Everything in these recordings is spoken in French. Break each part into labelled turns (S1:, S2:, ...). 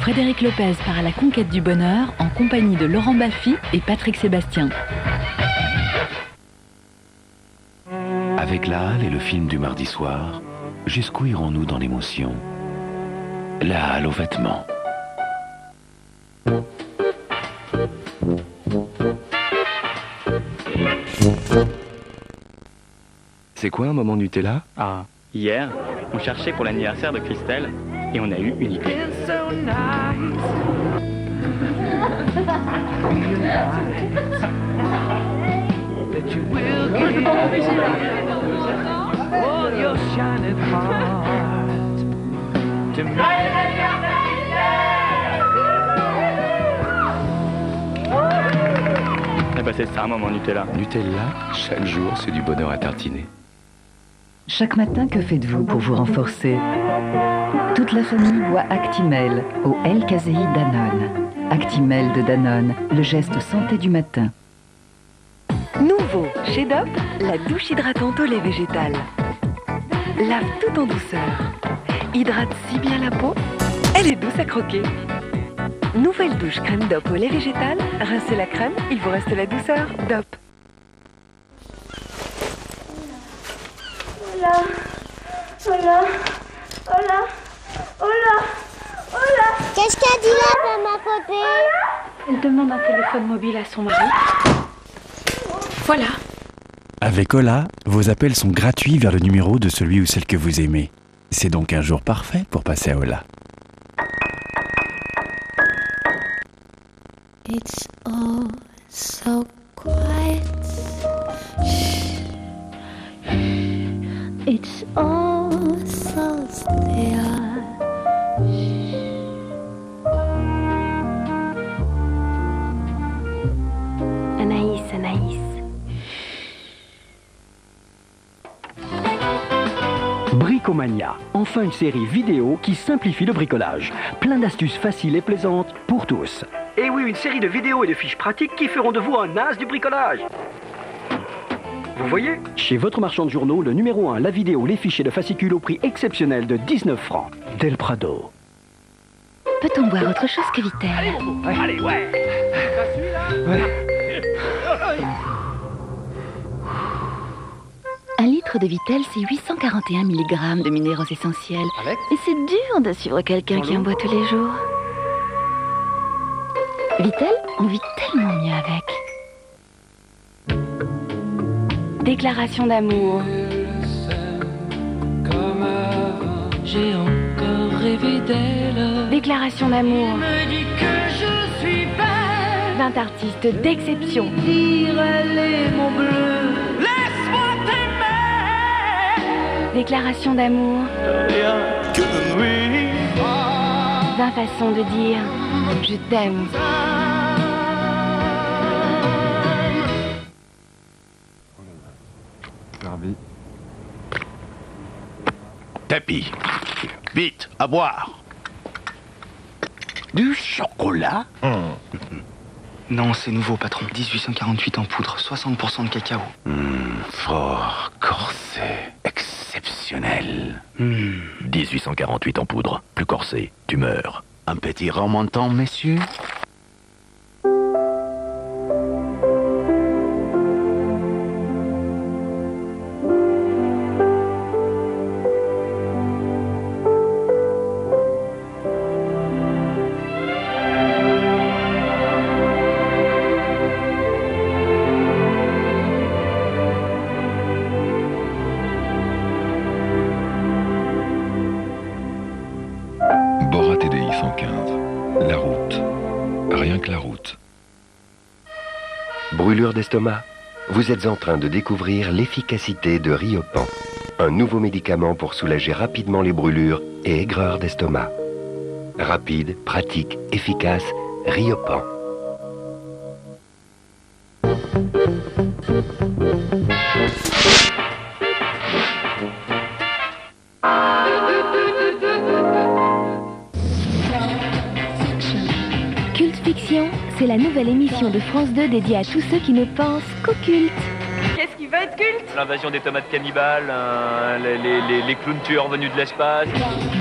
S1: Frédéric Lopez part à la conquête du bonheur en compagnie de Laurent Baffy et Patrick Sébastien.
S2: Avec la Halle et le film du mardi soir, jusqu'où irons-nous dans l'émotion? La Halle aux vêtements.
S3: C'est quoi un moment Nutella?
S4: Ah, hier, on cherchait pour l'anniversaire de Christelle et on a eu une idée. Eh ben c'est ça un moment Nutella.
S3: Nutella, chaque jour c'est du bonheur à tartiner.
S5: Chaque matin, que faites-vous pour vous renforcer? Toute la famille boit Actimel au L-caséi Danone. Actimel de Danone, le geste santé du matin.
S6: Nouveau, chez DOP, la douche hydratante au lait végétal. Lave tout en douceur. Hydrate si bien la peau, elle est douce à croquer. Nouvelle douche crème DOP au lait végétal. Rincez la crème, il vous reste la douceur. DOP.
S7: Hola, hola, hola, hola, hola. Qu'est-ce qu'elle dit là, ma copine?
S8: Elle demande un téléphone mobile à son mari. Voilà.
S9: Avec Hola, vos appels sont gratuits vers le numéro de celui ou celle que vous aimez. C'est donc un jour parfait pour passer à Hola.
S7: It's all so quiet. It's all so still.
S8: Anaïs, Anaïs.
S10: Bricomania, enfin une série vidéo qui simplifie le bricolage. Plein d'astuces faciles et plaisantes pour tous. Et oui, une série de vidéos et de fiches pratiques qui feront de vous un as du bricolage. Vous voyez? Chez votre marchand de journaux, le numéro 1, la vidéo, les fichiers de fascicules au prix exceptionnel de 19 francs. Del Prado.
S8: Peut-on boire autre chose que Vittel?
S10: Allez, ouais.
S8: Un litre de Vittel, c'est 841 mg de minéraux essentiels. Et c'est dur de suivre quelqu'un qui en boit tous les jours. Vittel, on vit tellement mieux avec. Déclaration d'amour.
S11: J'ai encore rêvé d'elle.
S8: Déclaration d'amour.
S11: Me dit que je suis belle.
S8: 20 artistes d'exception.
S11: Dire elle est mon bleu. Laisse-moi t'aimer.
S8: Déclaration d'amour.
S11: Rien que oui.
S8: 20 façons de dire je t'aime.
S2: Tapis. Vite, à boire. Du chocolat?
S4: Non, c'est nouveau, patron. 1848 en poudre, 60% de cacao.
S2: Fort, corsé, exceptionnel.
S12: 1848 en poudre, plus corsé, tu meurs.
S2: Un petit remontant, messieurs?
S13: Bora TDI 115. La route. Rien que la route.
S14: Brûlure d'estomac? Vous êtes en train de découvrir l'efficacité de Riopan. Un nouveau médicament pour soulager rapidement les brûlures et aigreurs d'estomac. Rapide, pratique, efficace, Riopan.
S8: Culte Fiction, c'est la nouvelle émission de France 2 dédiée à tous ceux qui ne pensent qu'au culte.
S6: Qu'est-ce qu'il va être culte.
S15: L'invasion des tomates cannibales, les clowns tueurs venus de l'espace.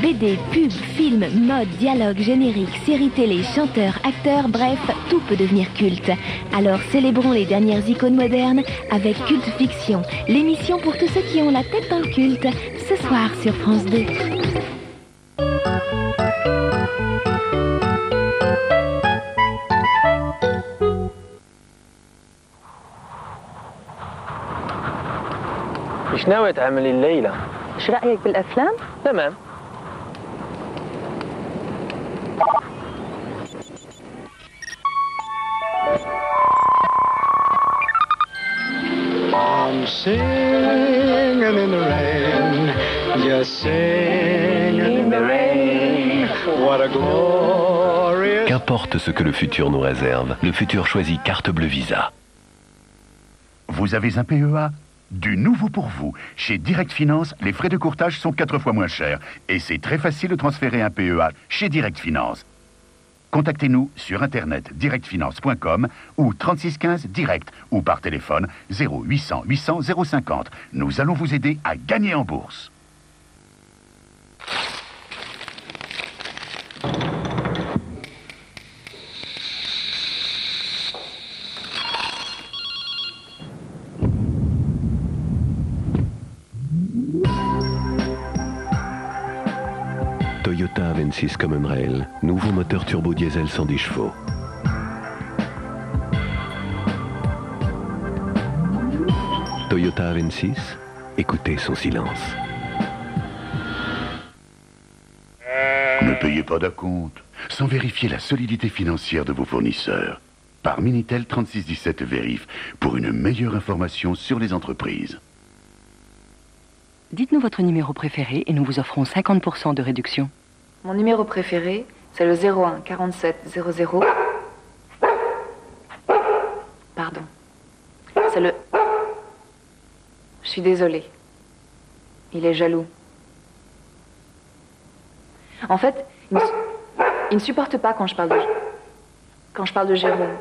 S8: BD, pub, film, mode, dialogue, générique, série télé, chanteurs, acteurs, bref, tout peut devenir culte. Alors célébrons les dernières icônes modernes avec Culte Fiction, l'émission pour tous ceux qui ont la tête dans le culte, ce soir sur France 2.
S16: ايش ناوي تعملي الليلة؟
S6: ايش رأيك بالأفلام؟
S16: تمام.
S17: I'm singing in the rain, just singing in the rain. What a glorious...
S2: Qu'importe ce que le futur nous réserve, le futur choisit Carte Bleue Visa.
S18: Vous avez un PEA ? Du nouveau pour vous. Chez Direct Finance, les frais de courtage sont 4 fois moins chers. Et c'est très facile de transférer un PEA chez Direct Finance. Contactez-nous sur internet directfinance.com ou 3615 direct ou par téléphone 0800 800 050. Nous allons vous aider à gagner en bourse.
S2: Toyota Avensis Common Rail, nouveau moteur turbo diesel 110 chevaux. Toyota Avensis, écoutez son silence.
S18: Ne payez pas d'acompte sans vérifier la solidité financière de vos fournisseurs. Par Minitel 3617 Vérif pour une meilleure information sur les entreprises.
S6: Dites-nous votre numéro préféré et nous vous offrons 50% de réduction.
S19: Mon numéro préféré, c'est le 01 47 00. Pardon. C'est le... Je suis désolée. Il est jaloux. En fait, il ne supporte pas quand je parle de Jérôme.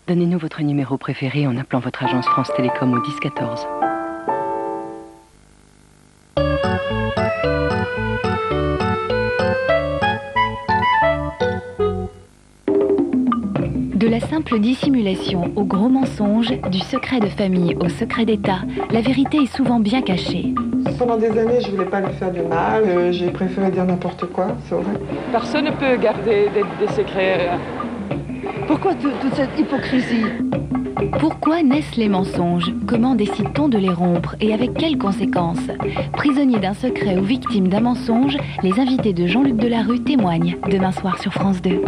S6: Donnez-nous votre numéro préféré en appelant votre agence France Télécom au 1014.
S8: De la simple dissimulation au gros mensonge, du secret de famille au secret d'État, la vérité est souvent bien cachée.
S20: Pendant des années, je voulais pas lui faire du mal, j'ai préféré dire n'importe quoi, c'est vrai.
S21: Personne ne peut garder des secrets.
S22: Pourquoi toute cette hypocrisie?
S8: Pourquoi naissent les mensonges? Comment décide-t-on de les rompre et avec quelles conséquences? Prisonniers d'un secret ou victimes d'un mensonge, les invités de Jean-Luc Delarue témoignent demain soir sur France 2.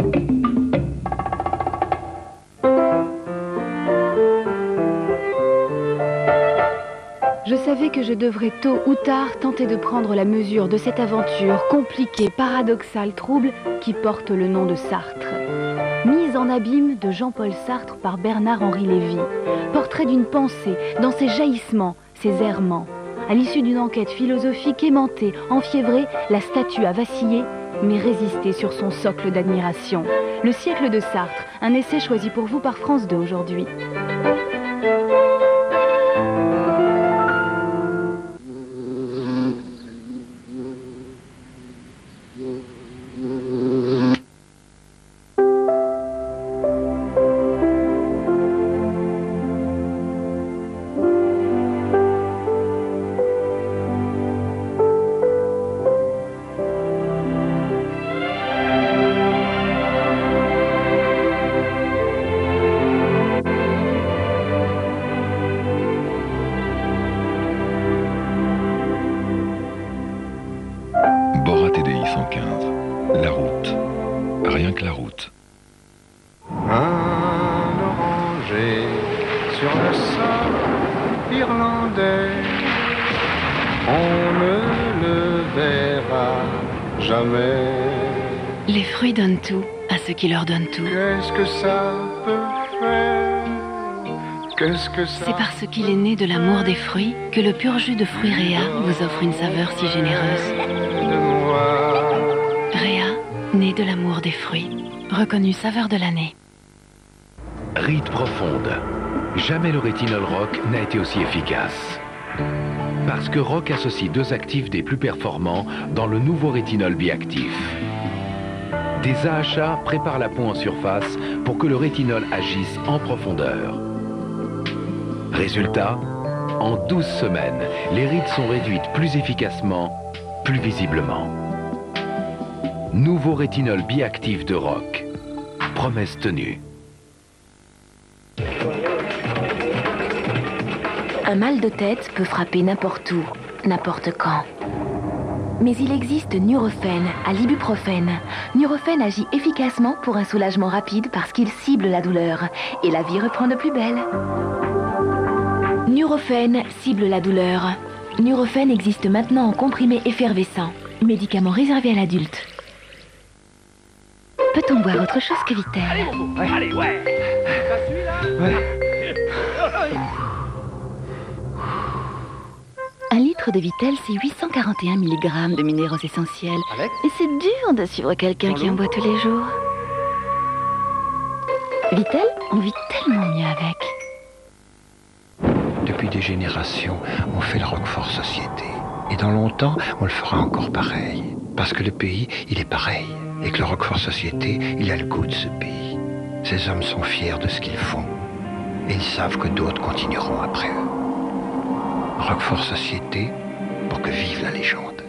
S8: Je savais que je devrais tôt ou tard tenter de prendre la mesure de cette aventure compliquée, paradoxale, trouble qui porte le nom de Sartre. Mise en abîme de Jean-Paul Sartre par Bernard-Henri Lévy. Portrait d'une pensée dans ses jaillissements, ses errements. À l'issue d'une enquête philosophique aimantée, enfiévrée, la statue a vacillé, mais résisté sur son socle d'admiration. Le siècle de Sartre, un essai choisi pour vous par France 2 aujourd'hui.
S13: Borat TDI 115. La route. Rien que la route.
S17: Un oranger sur le sol irlandais. On ne le verra jamais.
S8: Les fruits donnent tout à ceux qui leur donnent tout.
S17: Qu'est-ce que ça peut faire? Qu'est-ce que ça...
S8: C'est parce qu'il est né de l'amour des fruits que le pur jus de fruits Réa vous offre une saveur si généreuse. Réa, né de l'amour des fruits, reconnue saveur de l'année.
S2: Ride profonde. Jamais le rétinol Roc n'a été aussi efficace. Parce que Roc associe deux actifs des plus performants dans le nouveau rétinol biactif. Des AHA préparent la peau en surface pour que le rétinol agisse en profondeur. Résultat, en 12 semaines, les rides sont réduites plus efficacement, plus visiblement. Nouveau rétinol biactif de Roc. Promesse tenue.
S8: Un mal de tête peut frapper n'importe où, n'importe quand. Mais il existe Nurofen à l'ibuprofène. Nurofen agit efficacement pour un soulagement rapide parce qu'il cible la douleur et la vie reprend de plus belle. Nurofen cible la douleur. Nurofen existe maintenant en comprimé effervescent, médicament réservé à l'adulte. Peut-on boire autre chose que Vitel?
S11: Allez, ouais.
S8: Un litre de Vitel, c'est 841 mg de minéraux essentiels. Et c'est dur de suivre quelqu'un qui en boit tous les jours. Vitel, on vit tellement mieux avec.
S1: Depuis des générations, on fait le Roquefort Société. Et dans longtemps, on le fera encore pareil. Parce que le pays, il est pareil. Et que le Roquefort Société, il a le goût de ce pays. Ces hommes sont fiers de ce qu'ils font. Et ils savent que d'autres continueront après eux. Roquefort Société, pour que vive la légende.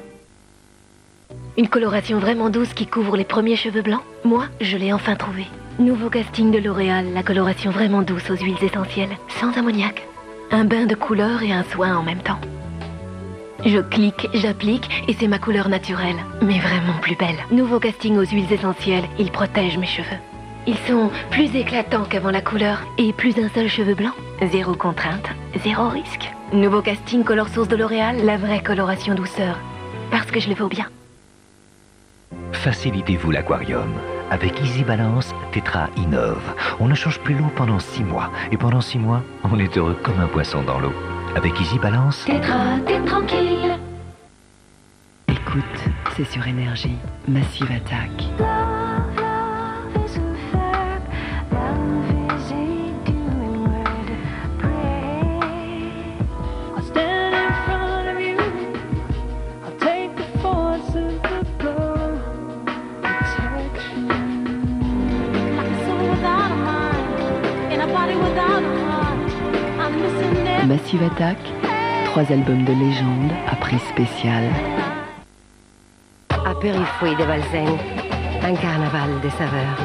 S8: Une coloration vraiment douce qui couvre les premiers cheveux blancs? Moi, je l'ai enfin trouvé. Nouveau casting de L'Oréal, la coloration vraiment douce aux huiles essentielles, sans ammoniac. Un bain de couleur et un soin en même temps. Je clique, j'applique et c'est ma couleur naturelle, mais vraiment plus belle. Nouveau casting aux huiles essentielles, il protège mes cheveux. Ils sont plus éclatants qu'avant la couleur et plus d'un seul cheveu blanc. Zéro contrainte, zéro risque. Nouveau casting Color Source de L'Oréal, la vraie coloration douceur. Parce que je le vaux bien.
S16: Facilitez-vous l'aquarium. Avec Easy Balance, Tetra innove. On ne change plus l'eau pendant 6 mois. Et pendant 6 mois, on est heureux comme un poisson dans l'eau. Avec Easy Balance...
S8: Tetra, t'es tranquille.
S5: Écoute, c'est sur Énergie. Massive Attack. Massive Attack, 3 albums de légende à prix spécial.
S23: Aperifoui de Balseng, un carnaval des saveurs.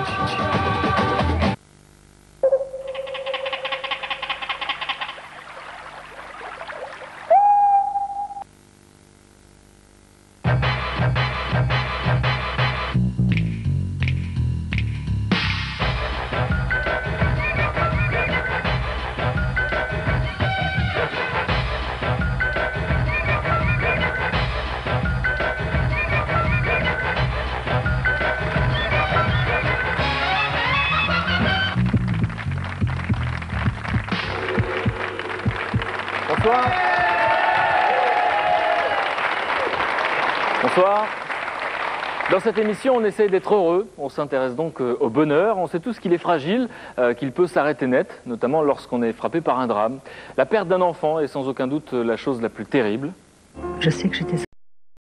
S15: Bonsoir. Bonsoir. Dans cette émission, on essaye d'être heureux. On s'intéresse donc au bonheur. On sait tous qu'il est fragile, qu'il peut s'arrêter net, notamment lorsqu'on est frappé par un drame. La perte d'un enfant est sans aucun doute la chose la plus terrible.
S5: Je sais que j'étais